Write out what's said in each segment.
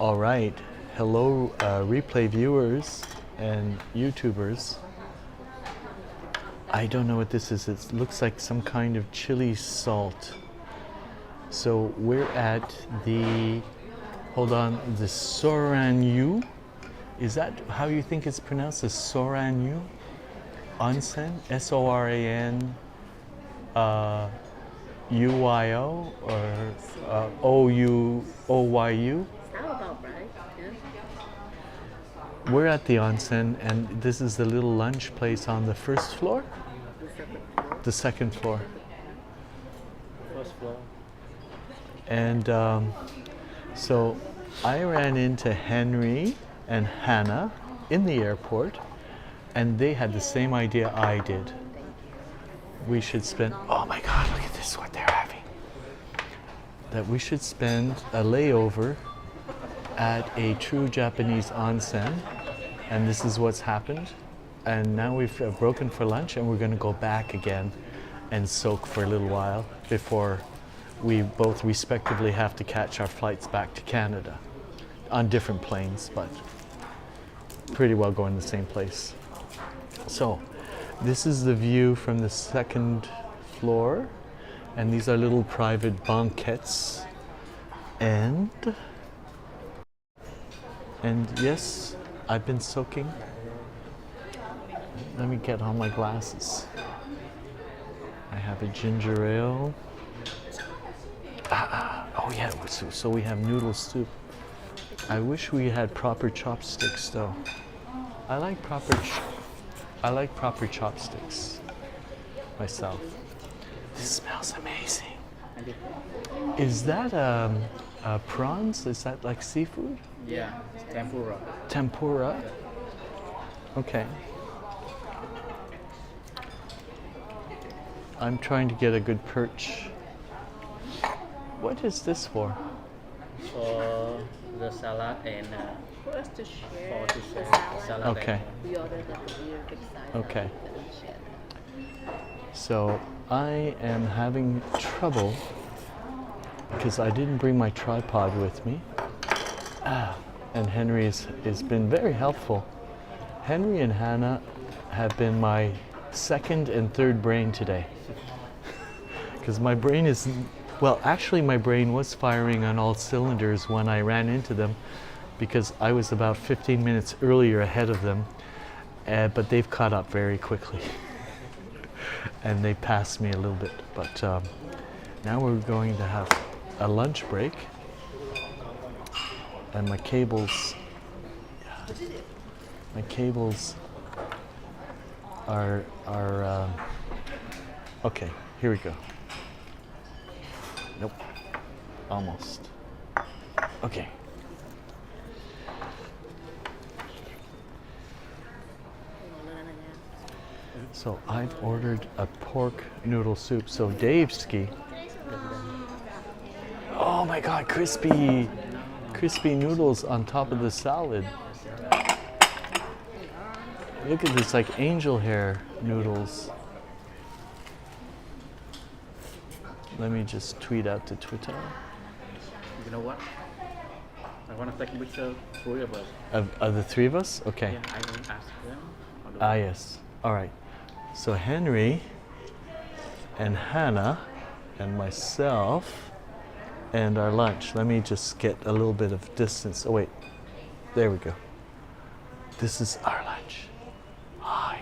All right. Hello, replay viewers and YouTubers. I don't know what this is. It looks like some kind of chili salt. So we're at the, hold on, the Soranyu. Is that how you think it's pronounced? The Soranyu? Onsen? S-O-R-A-N U-Y-O or O-U-O-Y-U? How about right? Yeah. We're at the Onsen, and this is the little lunch place on the first floor? The second floor. The second floor. First floor. And so I ran into Henry and Hannah in the airport, and they had the same idea I did. We should spend, oh my God, look at this, what they're having. That we should spend a layover at a true Japanese onsen, and this is what's happened. And now we've broken for lunch, and we're going to go back again and soak for a little while before we both respectively have to catch our flights back to Canada on different planes, but pretty well going the same place. So this is the view from the second floor, and these are little private banquettes. And yes, I've been soaking. Let me get on my glasses. I have a ginger ale. Oh yeah, so we have noodle soup. I wish we had proper chopsticks though. I like proper chopsticks myself. This smells amazing. Is that prawns? Is that like seafood? Yeah, it's tempura. Tempura? Okay. I'm trying to get a good perch. What is this for? For the salad and For us to share for to the share salad. salad. Okay. We ordered the beer big size. Okay. And we share that. So I am having trouble because I didn't bring my tripod with me. And Henry has been very helpful. Henry and Hannah have been my second and third brain today. Because my brain is, well, actually my brain was firing on all cylinders when I ran into them because I was about 15 minutes earlier ahead of them, but they've caught up very quickly. And they passed me a little bit. But now we're going to have a lunch break. And my cables are okay, here we go. Nope, almost. Okay. So I've ordered a pork noodle soup. So Daveski. Oh my God, crispy noodles on top of the salad. Look at this, like angel hair noodles. Let me just tweet out to Twitter. You know what? I want to take a picture, three of us. Of the three of us? Okay. Yeah, I will ask them. Ah, yes. All right. So Henry and Hannah and myself and our lunch. Let me just get a little bit of distance. Oh, wait. There we go. This is our lunch. Hi.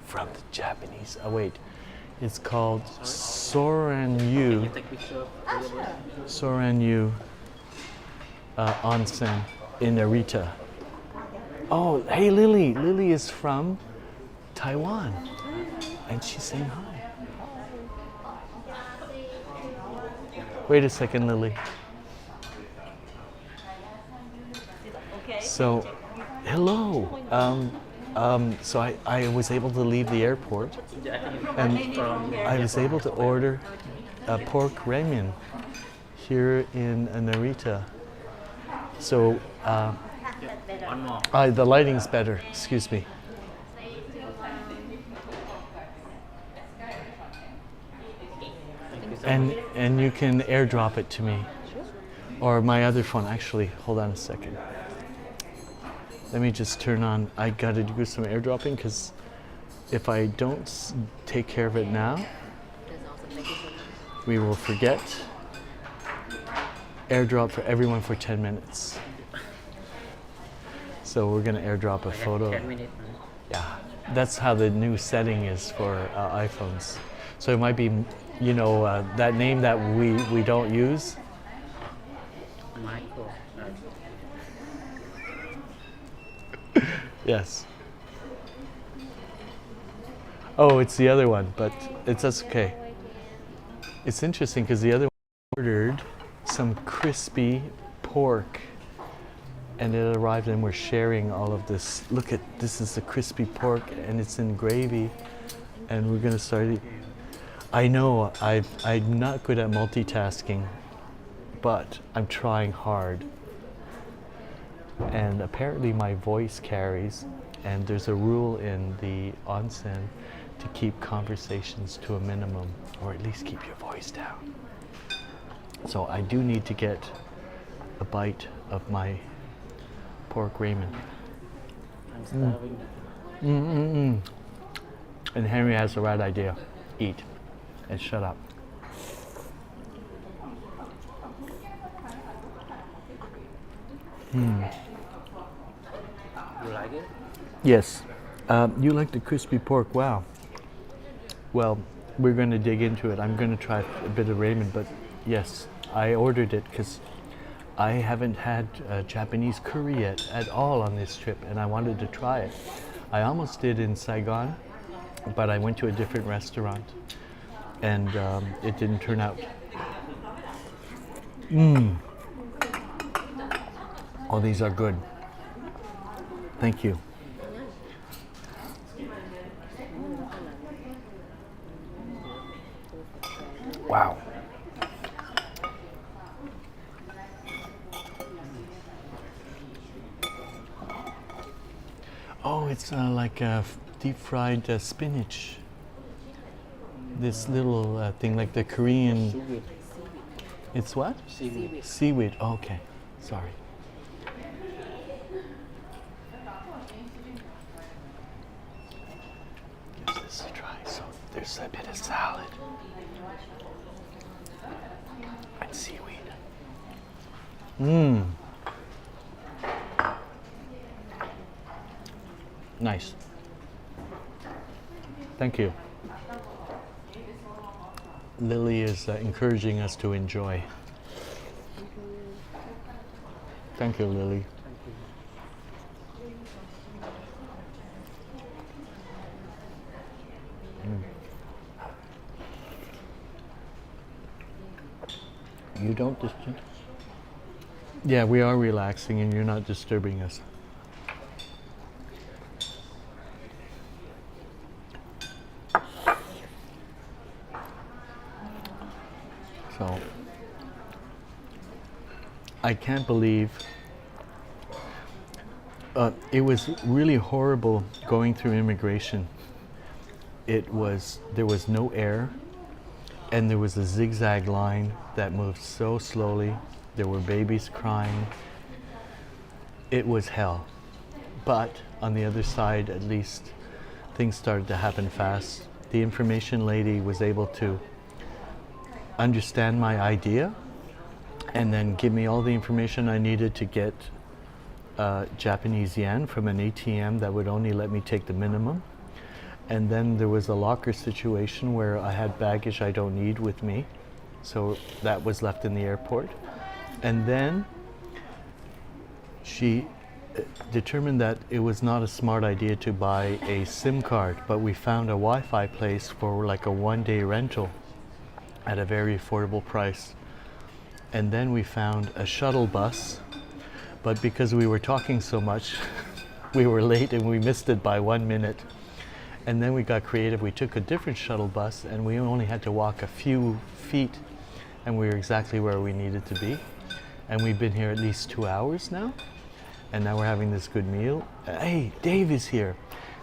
From the Japanese. Oh, wait. It's called Soranyu. You take picture, three of us. Soranyu Onsen in Narita. Oh, hey Lily. Lily is from Taiwan. And she's saying hi. Wait a second, Lily. So, hello. So I was able to leave the airport, Yeah, I think it's and from I was able to order a pork ramen here in Narita. So one more. the lighting's better. Excuse me. And you can airdrop it to me. Or my other phone, actually, hold on a second. Let me just turn on, I gotta do some airdropping because if I don't take care of it now, That's awesome. Thank you so much. we will forget. Airdrop for everyone for 10 minutes. So we're gonna airdrop a photo. 10 minutes. Yeah, that's how the new setting is for iPhones. So it might be, you know, that name that we don't use. Michael. Yes. Oh, it's the other one, but that's okay. It's interesting because the other one ordered some crispy pork and it arrived and we're sharing all of this. Look at, this is the crispy pork and it's in gravy and we're gonna start eating. I know I'm not good at multitasking, but I'm trying hard. And apparently my voice carries, and there's a rule in the Onsen to keep conversations to a minimum, or at least keep your voice down. So I do need to get a bite of my pork ramen. I'm starving. And Henry has the right idea. Eat and shut up. You like it? Yes. You like the crispy pork? Wow. Well, we're going to dig into it. I'm going to try a bit of ramen, but yes, I ordered it because I haven't had Japanese curry yet at all on this trip, and I wanted to try it. I almost did in Saigon, but I went to a different restaurant, and it didn't turn out. Oh, these are good. Thank you. Wow. Oh, it's like deep fried spinach. This little thing, like the Korean. Seaweed. It's what? Seaweed. Seaweed. Oh, okay. Sorry. Give this a try. So there's a bit of salad and seaweed. Nice. Thank you. Lily is encouraging us to enjoy. Thank you, Lily. You don't disturb? Yeah, we are relaxing and you're not disturbing us. So, I can't believe it was really horrible going through immigration. There was no air, and there was a zigzag line that moved so slowly. There were babies crying. It was hell. But on the other side, at least, things started to happen fast. The information lady was able to understand my idea and then give me all the information I needed to get Japanese yen from an ATM that would only let me take the minimum. And then there was a locker situation where I had baggage I don't need with me, so that was left in the airport. And then she determined that it was not a smart idea to buy a SIM card, but we found a Wi-Fi place for like a one-day rental at a very affordable price. And then we found a shuttle bus, but because we were talking so much, we were late and we missed it by 1 minute. And then we got creative. We took a different shuttle bus and we only had to walk a few feet and we were exactly where we needed to be. And we've been here at least 2 hours now. And now we're having this good meal. Hey, Dave is here.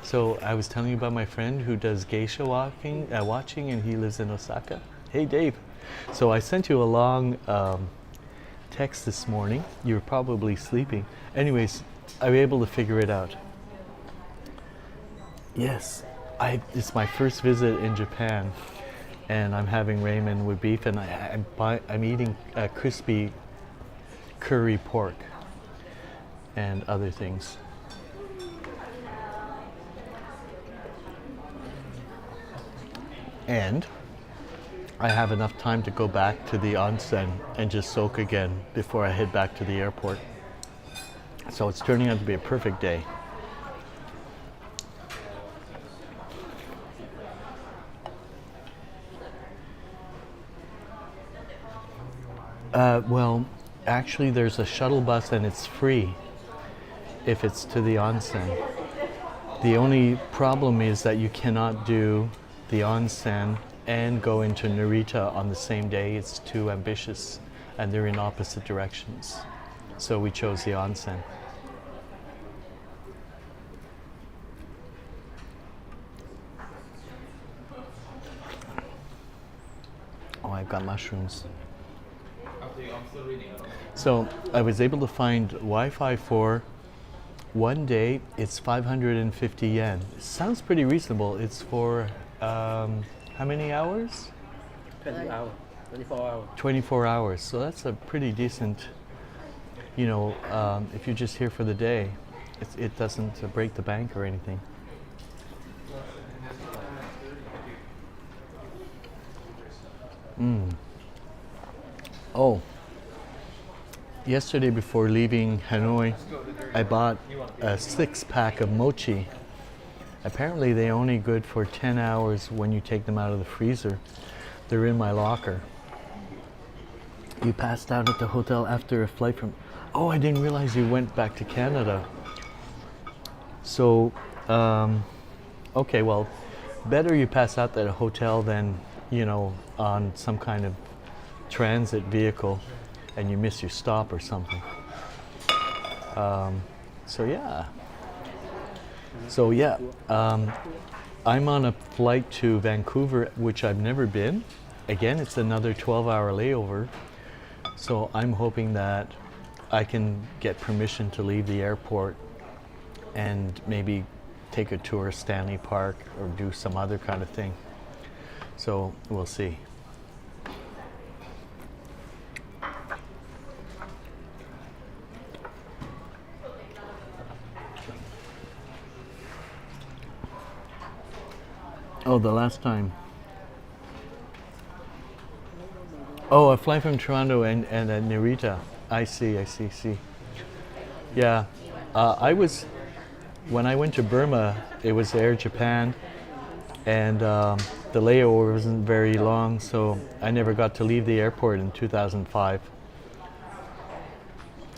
So I was telling you about my friend who does geisha watching and he lives in Osaka. Hey, Dave. So I sent you a long text this morning. You were probably sleeping. Anyways, I was able to figure it out. Yes, it's my first visit in Japan, and I'm having ramen with beef, and I'm eating crispy curry pork and other things. And I have enough time to go back to the onsen and just soak again before I head back to the airport. So it's turning out to be a perfect day. Well, actually there's a shuttle bus and it's free if it's to the onsen. The only problem is that you cannot do the onsen and go into Narita on the same day. It's too ambitious and they're in opposite directions. So we chose the onsen. Oh, I've got mushrooms. So I was able to find Wi-Fi for one day. It's 550 yen. Sounds pretty reasonable. It's for how many hours? 20 hours, 24 hours. 24 hours. So that's a pretty decent, you know, if you're just here for the day, it doesn't break the bank or anything. Oh, yesterday before leaving Hanoi, I bought a 6-pack of mochi. Apparently they're only good for 10 hours when you take them out of the freezer. They're in my locker. You passed out at the hotel after a flight from... Oh, I didn't realize you went back to Canada. So, okay, well, better you pass out at a hotel than, you know, on some kind of transit vehicle and you miss your stop or something. So yeah, I'm on a flight to Vancouver, which I've never been. Again, it's another 12-hour layover. So I'm hoping that I can get permission to leave the airport and maybe take a tour of Stanley Park or do some other kind of thing. So we'll see. Oh, the last time. Oh, a flight from Toronto and Narita. I see. Yeah, when I went to Burma, it was Air Japan, and the layover wasn't very long, so I never got to leave the airport in 2005.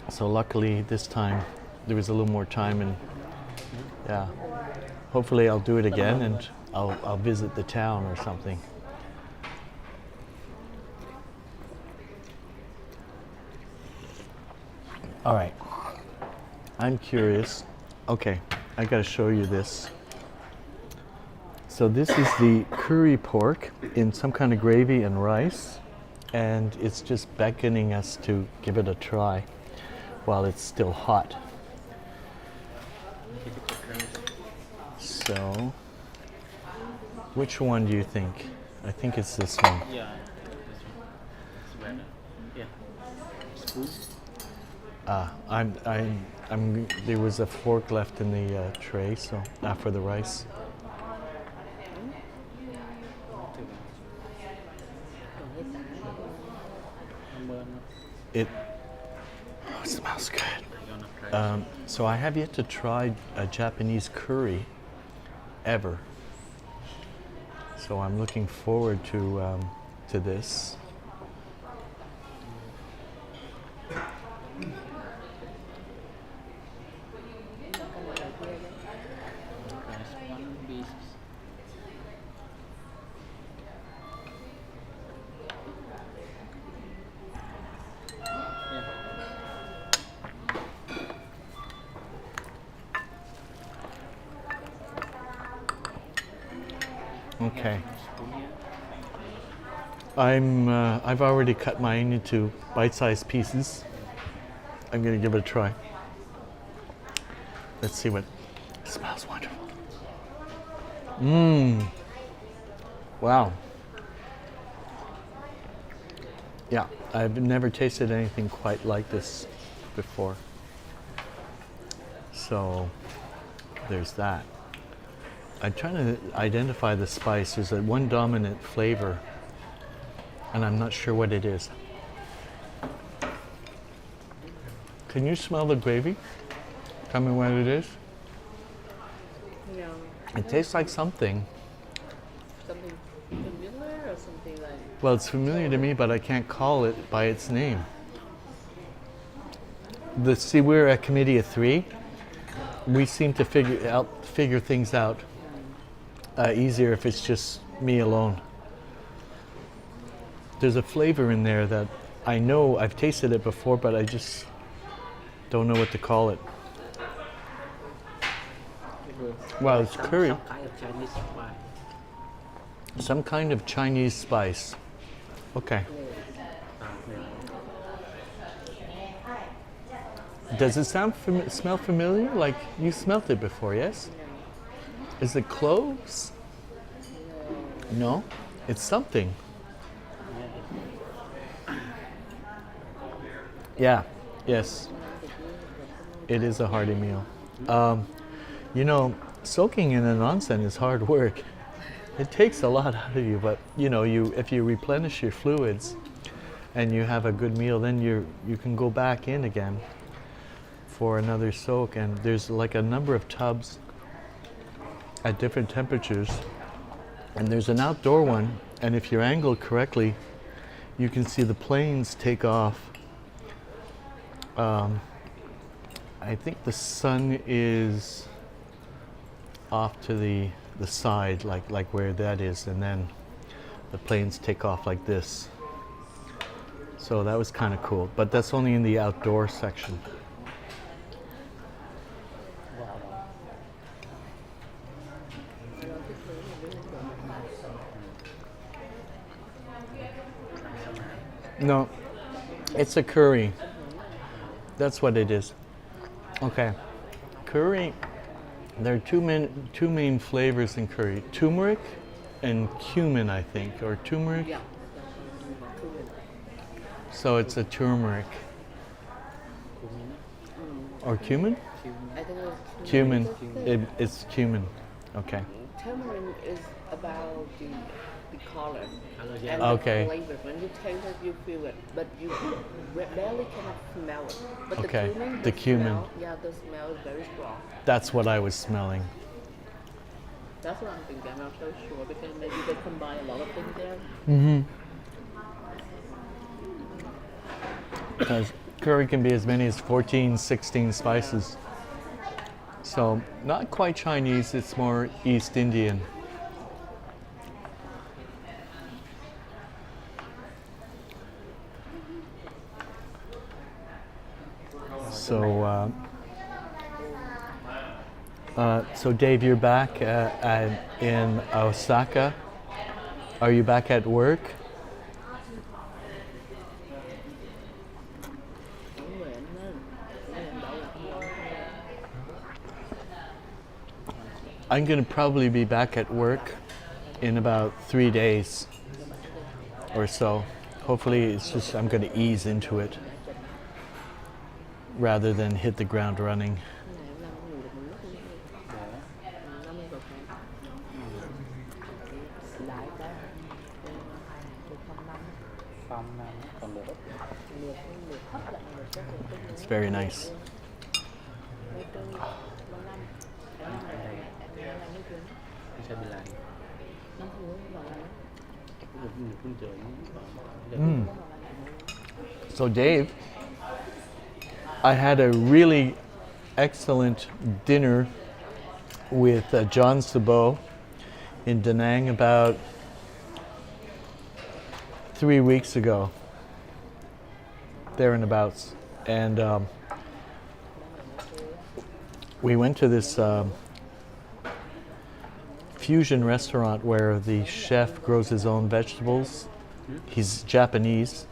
So luckily this time there was a little more time, and yeah, hopefully I'll do it again and I'll visit the town or something. All right, I'm curious. Okay, I gotta show you this. So this is the curry pork in some kind of gravy and rice, and it's just beckoning us to give it a try while it's still hot. So, which one do you think? I think it's this one. Yeah, this one. It's better. Yeah. Spoon? There was a fork left in the tray, so for the rice. It smells good. So I have yet to try a Japanese curry ever. So I'm looking forward to this. Okay. I've already cut mine into bite-sized pieces. I'm gonna give it a try. Let's see what it smells wonderful. Mmm. Wow. Yeah, I've never tasted anything quite like this before. So there's that. I'm trying to identify the spice. There's a one dominant flavor, and I'm not sure what it is. Can you smell the gravy? Tell me what it is. No. It tastes like something. Something familiar or something like. Well, it's familiar to me, but I can't call it by its name. See, we're a committee of 3. We seem to figure things out easier if it's just me alone. There's a flavor in there that I know I've tasted it before, but I just don't know what to call it. Well, it's curry. Some kind of Chinese spice. Some kind of Chinese spice. Okay. Does it smell familiar? Like you smelt it before, yes? Is it cloves? No. It's something. Yeah. Yes. It is a hearty meal. You know, soaking in an onsen is hard work. It takes a lot out of you, but you know, if you replenish your fluids and you have a good meal, then you can go back in again for another soak. And there's like a number of tubs at different temperatures, and there's an outdoor one, and if you're angled correctly, you can see the planes take off. I think the sun is off to the side, like where that is, and then the planes take off like this. So that was kind of cool, but that's only in the outdoor section. No, it's a curry. That's what it is. Okay, curry. There are two main flavors in curry: turmeric and cumin, I think, or turmeric. Yeah. So it's a turmeric or cumin. I think it's Cumin. It's cumin. Okay. Turmeric is about the color and Okay. the flavor. When you taste it, you feel it, but you barely cannot smell it. But Okay, the the cumin. smell, yeah, the smell is very strong. That's what I was smelling. That's what I'm thinking. I'm not so sure because maybe they combine a lot of things there. Mm-hmm. Because curry can be as many as 14, 16 spices. So not quite Chinese, it's more East Indian. So, so Dave, you're back in Osaka. Are you back at work? I'm going to probably be back at work in about 3 days or so. Hopefully it's just I'm going to ease into it rather than hit the ground running. It's very nice. So Dave, I had a really excellent dinner with John Sabot in Da Nang about 3 weeks ago, there and abouts. And we went to this fusion restaurant where the chef grows his own vegetables. He's Japanese.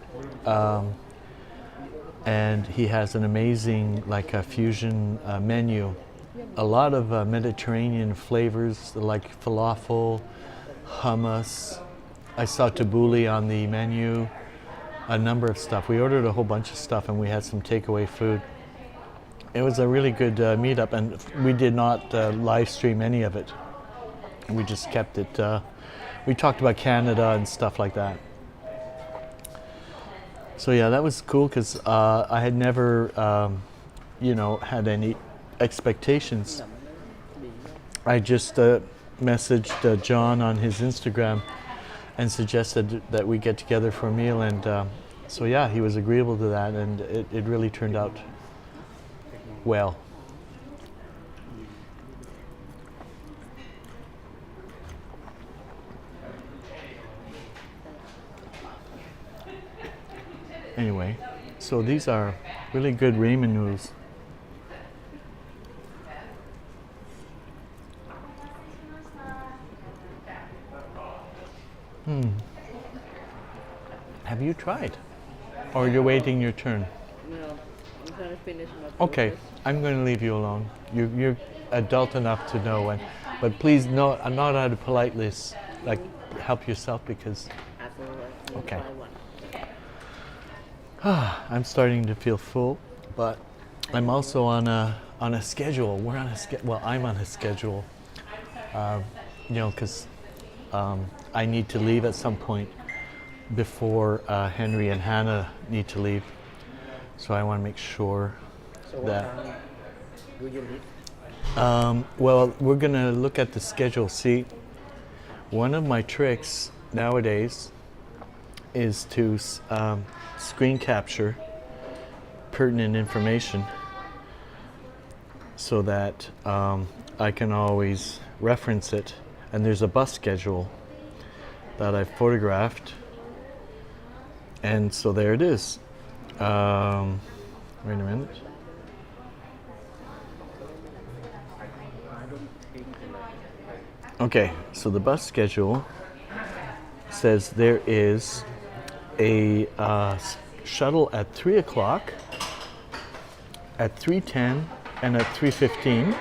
and he has an amazing like a fusion menu. A lot of Mediterranean flavors like falafel, hummus. I saw tabbouleh on the menu, a number of stuff. We ordered a whole bunch of stuff and we had some takeaway food. It was a really good meetup, and we did not live stream any of it. We just kept it, we talked about Canada and stuff like that. So yeah, that was cool because I had never, had any expectations. I just messaged John on his Instagram and suggested that we get together for a meal, and so yeah, he was agreeable to that, and it really turned out well. Anyway, so these are really good ramen noodles. Have you tried? Or you're waiting your turn? No, I'm trying to finish my food Okay, first. I'm going to leave you alone. You're adult enough to know when. But please, no, I'm not out of politeness. Like, help yourself because Apple, I can Okay. try one. I'm starting to feel full. But I'm also on a schedule. We're on a well, I'm on a schedule. Because I need to leave at some point before Henry and Hannah need to leave. So I want to make sure So what that. time do you leave? Well, we're going to look at the schedule. See, one of my tricks nowadays is to screen capture pertinent information so that I can always reference it. And there's a bus schedule that I photographed. And so there it is. Wait a minute. Okay, so the bus schedule says there is a shuttle at 3 o'clock, at 3:10, and at 3:15,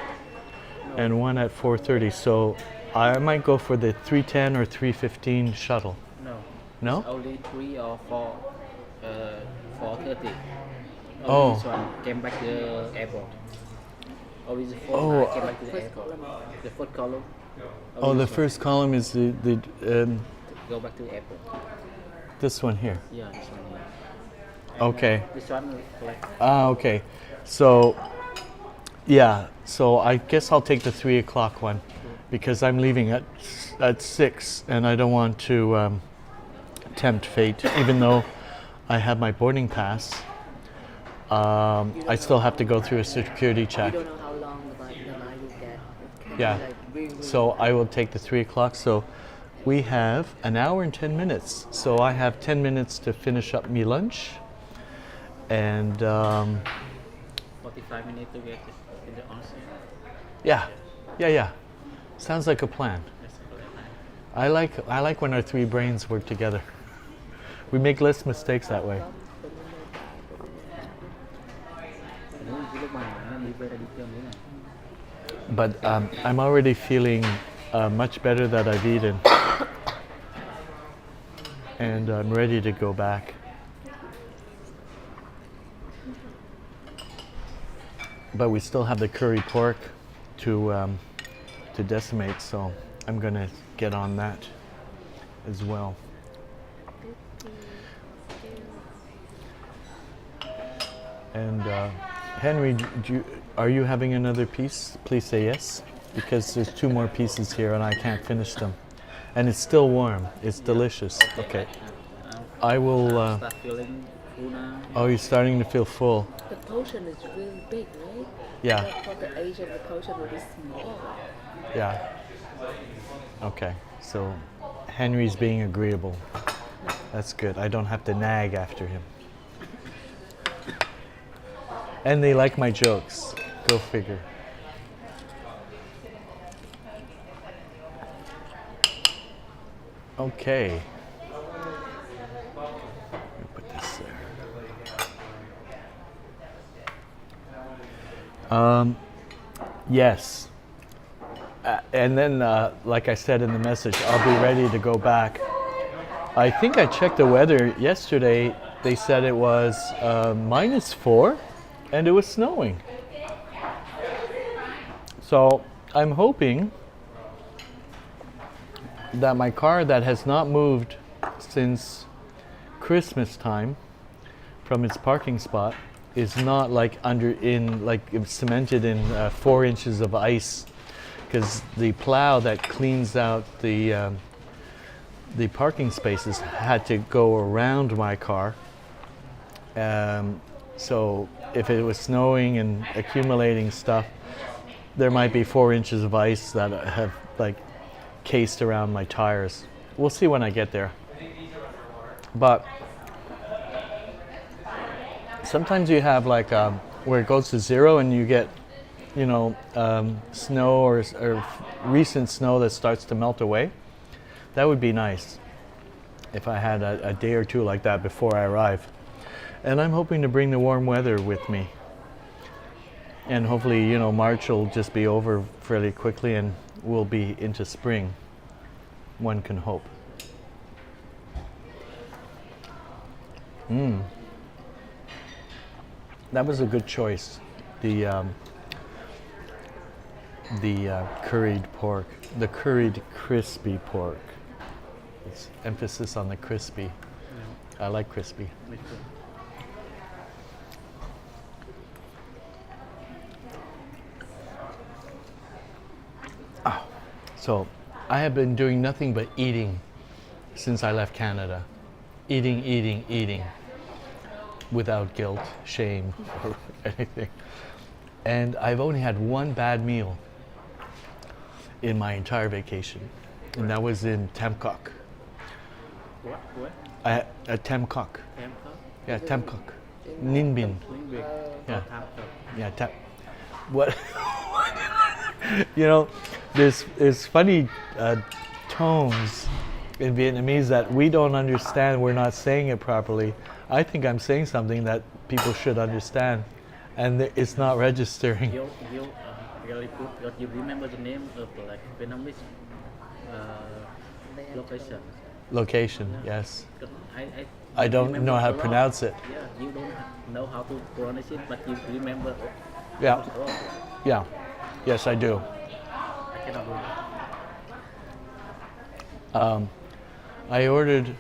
and one at 4:30. So I might go for the 3:10 or 3:15 shuttle. No. No? It's only 3 or 4, 4:30. Oh. Only this one came back to the airport. Only the fourth Oh, one came back to the First airport. column. The fourth column. Oh, only the this one. first column is the Go back to the airport. this one here. Yeah, this one here. Okay. This one like Okay. So, yeah. So I guess I'll take the 3 o'clock one because I'm leaving at 6, and I don't want to tempt fate. Even though I have my boarding pass, I still have to go through a security You check. don't know how long the line will get. It can be Yeah. like really So I will take the 3 o'clock. So we have an hour and 10 minutes. So I have 10 minutes to finish up me lunch, and 45 minutes to get in the onsen. yeah. Sounds like a plan. That's the plan. I like when our three brains work together. We make less mistakes that way. Nếu như lúc mà nó đi về là đi chơi nữa này. But I'm already feeling much better that I've eaten, and I'm ready to go back. But we still have the curry pork to decimate, so I'm gonna get on that as well. And Henry, are you having another piece? Please say yes, because there's 2 more pieces here and I can't finish them. And it's still warm. It's delicious. Okay. I will. Start feeling full now. Oh, you're starting to feel full. The portion is really big, right? Yeah. But for the age of the portion will be small. Yeah. Okay. So Henry's being agreeable. That's good. I don't have to nag after him. And they like my jokes. Go figure. Okay. Let me put this there. Yes. And then, like I said in the message, I'll be ready to go back. I think I checked the weather yesterday. They said it was -4 and it was snowing. So I'm hoping that my car that has not moved since Christmas time from its parking spot is not like cemented in 4 inches of ice, because the plow that cleans out the parking spaces had to go around my car. So if it was snowing and accumulating stuff, there might be 4 inches of ice that have like cased around my tires. We'll see when I get there. But sometimes you have like where it goes to 0 and you get, snow or recent snow that starts to melt away. That would be nice if I had a day or two like that before I arrive. And I'm hoping to bring the warm weather with me. And hopefully, March will just be over fairly quickly and we'll be into spring. One can hope. That was a good choice. The curried pork, the curried crispy pork. It's emphasis on the crispy. Yeah. I like crispy. Me too. So I have been doing nothing but eating since I left Canada. Eating. Without guilt, shame, or anything. And I've only had one bad meal in my entire vacation. And that was in Tamcock. What? At Tamcock. Tampa? Yeah, Tamcock. Ninh. Lingbig. Yeah. Tampa. Yeah, what? There's funny tones in Vietnamese that we don't understand. We're not saying it properly. I think I'm saying something that people should understand, and it's not registering. You really put, you remember the name of like Vietnamese location? Location, yes. I I don't remember know how a to lot. pronounce it. Yeah, you don't know how to pronounce it, but you remember. Yeah. a lot. Yeah. Yes, I do. I cannot do that. I ordered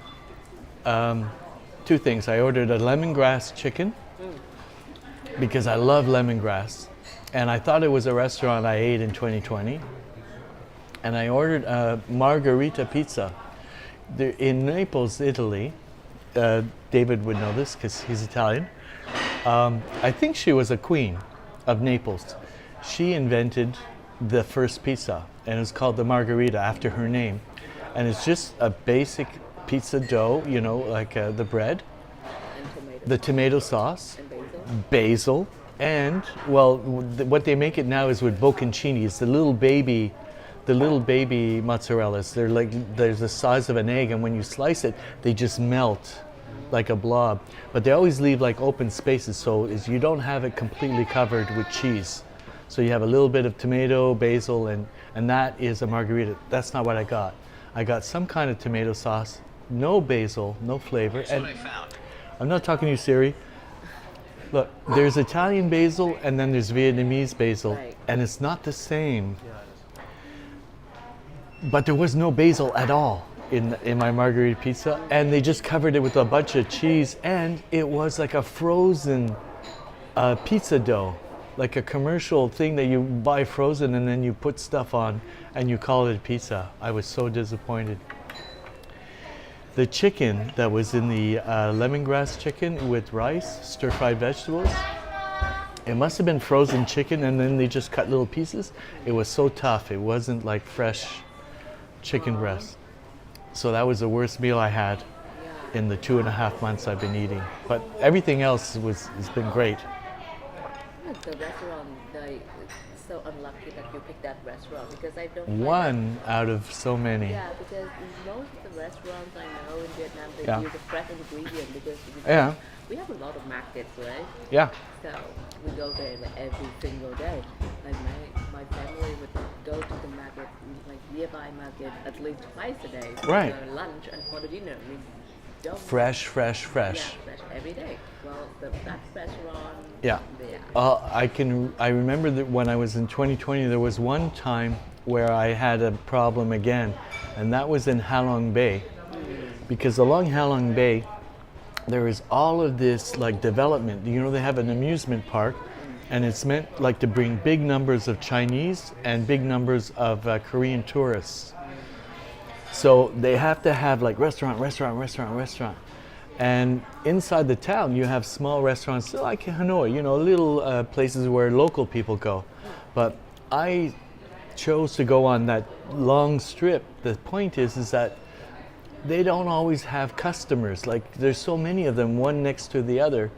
2 things. I ordered a lemongrass chicken because I love lemongrass, and I thought it was a restaurant I ate in 2020. And I ordered a margarita pizza. In Naples, Italy, David would know this because he's Italian. I think she was a queen of Naples. She invented the first pizza, and it's called the margarita after her name. And it's just a basic pizza dough, like the bread, And tomato. the tomato sauce, And basil. basil, and what they make it now is with bocconcini. It's the little baby mozzarellas. They're the size of an egg, and when you slice it, they just melt like a blob. But they always leave like open spaces, so you don't have it completely covered with cheese. So you have a little bit of tomato, basil, and that is a margarita. That's not what I got. I got some kind of tomato sauce, no basil, no flavor. Here's what I found. I'm not talking to you, Siri. Look, there's Italian basil and then there's Vietnamese basil, Right. and it's not the same. Yeah. But there was no basil at all in my margarita pizza, and they just covered it with a bunch of cheese, and it was like a frozen pizza dough, like a commercial thing that you buy frozen and then you put stuff on and you call it pizza. I was so disappointed. The chicken that was in the lemongrass chicken with rice, stir-fried vegetables, it must have been frozen chicken and then they just cut little pieces. It was so tough. It wasn't like fresh chicken breast. So that was the worst meal I had in the 2.5 months I've been eating. But everything else has been great. the restaurant, they so unlucky that you picked that restaurant because I don't. One out of so many. Yeah, because most of the restaurants I know in Vietnam they Yeah. use a fresh ingredient because Yeah. we have a lot of markets, right? Yeah. So we go there like every single day. Like my family would go to the market, like nearby market, at least twice a day. Right. For lunch and for the dinner. We don't. Fresh. Yeah, fresh every day. Well, that restaurant. Yeah. I remember that when I was in 2020, there was one time where I had a problem again, and that was in Halong Bay, because along Halong Bay, there is all of this like development. You know, they have an amusement park, and it's meant like to bring big numbers of Chinese and big numbers of Korean tourists. So they have to have like restaurant. And inside the town, you have small restaurants like Hanoi, you know, little places where local people go. But I chose to go on that long strip. The point is that they don't always have customers. Like there's so many of them, one next to the other.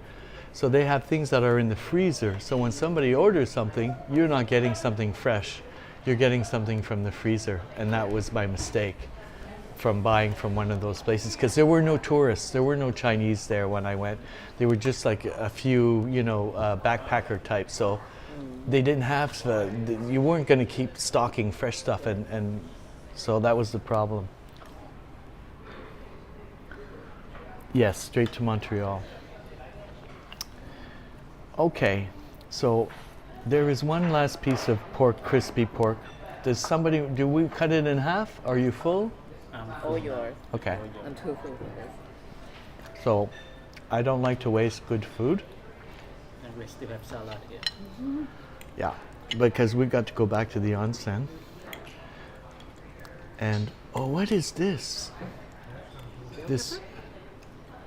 So they have things that are in the freezer. So when somebody orders something, you're not getting something fresh. You're getting something from the freezer. And that was my mistake from buying from one of those places, because there were no tourists, there were no Chinese there when I went. They were just like a few, you know, backpacker types. So they didn't have, you weren't going to keep stocking fresh stuff, and so that was the problem. Yes, straight to Montreal. Okay, so there is one last piece of pork, crispy pork. Do we cut it in half? Are you full? All yours. Okay. I'm too full for this. So, I don't like to waste good food. And we still have salad here. Yeah, because we got to go back to the onsen. And, oh, what is this? This,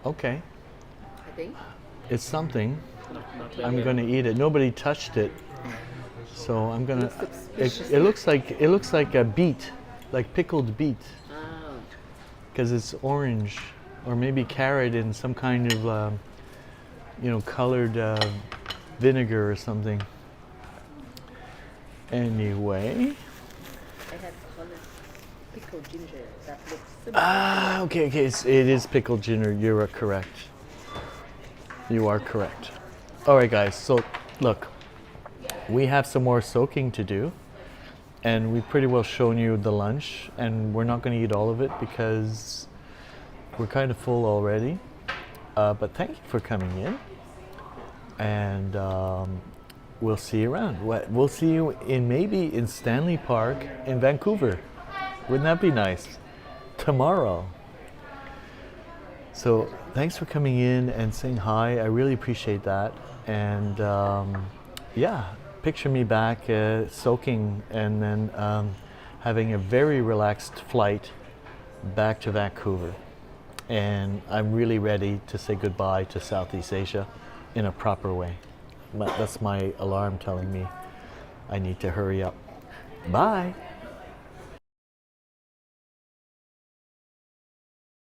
okay, I think. it's something. Not I'm really. going to eat it. Nobody touched it. So I'm going to, Suspicious. it looks like a beet, like pickled beet, Oh. because it's orange, or maybe carrot in some kind of, you know, colored vinegar or something. Anyway. I have colored pickled ginger that looks similar. Okay, it is pickled ginger. You are correct. You are correct. All right, guys. So, look, we have some more soaking to do, and we've pretty well shown you the lunch, and we're not going to eat all of it because we're kind of full already. But thank you for coming in, and we'll see you around. We'll see you maybe in Stanley Park in Vancouver. Wouldn't that be nice? Tomorrow. So thanks for coming in and saying hi. I really appreciate that. And yeah, picture me back soaking and then having a very relaxed flight back to Vancouver. And I'm really ready to say goodbye to Southeast Asia in a proper way. But that's my alarm telling me I need to hurry up. Bye.